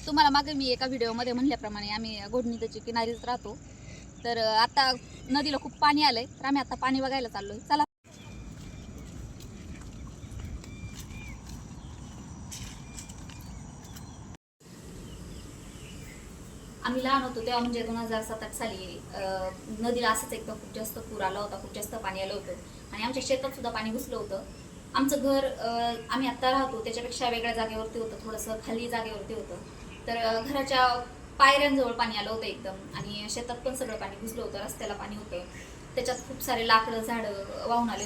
तुम्हाला मागे मी एका व्हिडिओमध्ये म्हणल्याप्रमाणे आम्ही घोड नदीच्या किनारीच राहतो. तर आता नदीला खूप पाणी आलंय, तर आम्ही आता पाणी बघायला चाललोय. चला. आम्ही लहान होतो तेव्हा म्हणजे 2007-8 साली नदीला असंच एकदा खूप जास्त पूर आला होता, खूप जास्त पाणी आलं होतं आणि आमच्या शेतात सुद्धा पाणी घुसलं होतं. आमचं घर आम्ही आत्ता राहतो त्याच्यापेक्षा वेगळ्या जागेवरती होतं, थोडंसं खाली जागेवरती होतं. तर घराच्या पायऱ्यांजवळ पाणी आलं होतं एकदम आणि शेतात पण सगळं पाणी घुसलं होतं, रस्त्याला पाणी होतं. त्याच्यात खूप सारे लाकडं झाडं वाहून आले.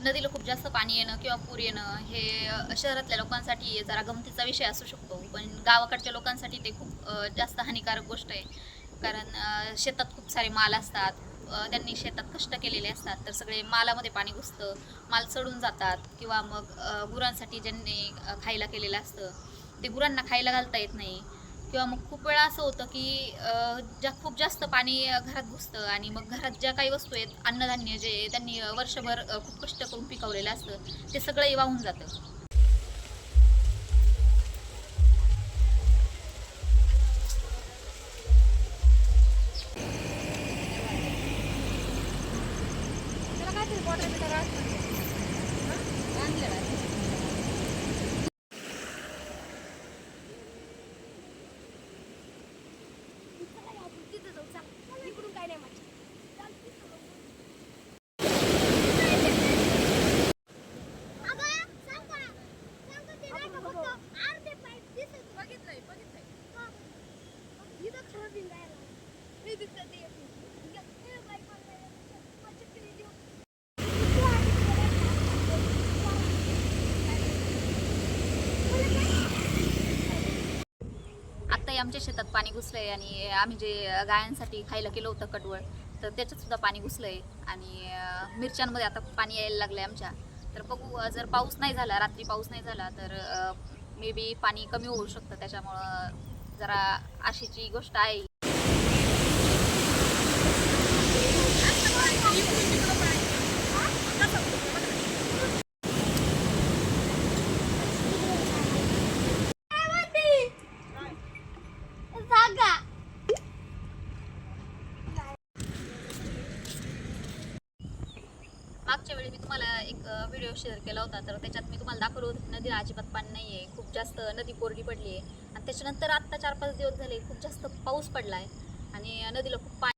नदीला खूप जास्त पाणी येणं किंवा पूर येणं हे शहरातल्या लोकांसाठी जरा गमतीचा विषय असू शकतो, पण गावाकडच्या लोकांसाठी ते खूप जास्त हानिकारक गोष्ट आहे. कारण शेतात खूप सारे माल असतात, त्यांनी शेतात कष्ट केलेले असतात, तर सगळे मालामध्ये पाणी घुसतं, माल चढून जातात किंवा मग गुरांसाठी ज्यांनी खायला केलेलं असतं ते गुरांना खायला घालता येत नाही. किंवा मग खूप वेळा असं होतं की खूप जास्त पाणी घरात घुसतं आणि मग घरात ज्या काही वस्तू आहेत, अन्नधान्य जे त्यांनी वर्षभर खूप कष्ट करून पिकवलेलं असतं ते सगळं वाहून जातं. आत्ताही आमच्या शेतात पाणी घुसलंय आणि आम्ही जे गायांसाठी खायला केलं होतं कडवळ, तर त्याच्यात सुद्धा पाणी घुसलंय आणि मिरच्यांमध्ये आता पाणी यायला लागलंय आमच्या. तर बघू, जर पाऊस नाही झाला, रात्री पाऊस नाही झाला तर मे बी पाणी कमी होऊ शकतं. त्याच्यामुळं जरा आशेची गोष्ट आहे. मागच्या वेळी मी तुम्हाला एक व्हिडिओ शेअर केला होता, तर त्याच्यात मी तुम्हाला दाखवलं होतं नदीला अजिबात पाणी नाही आहे, खूप जास्त नदी कोरडी पडली आहे. आणि त्याच्यानंतर आत्ता 4-5 दिवस झाले खूप जास्त पाऊस पडला आहे आणि नदीला खूप पाणी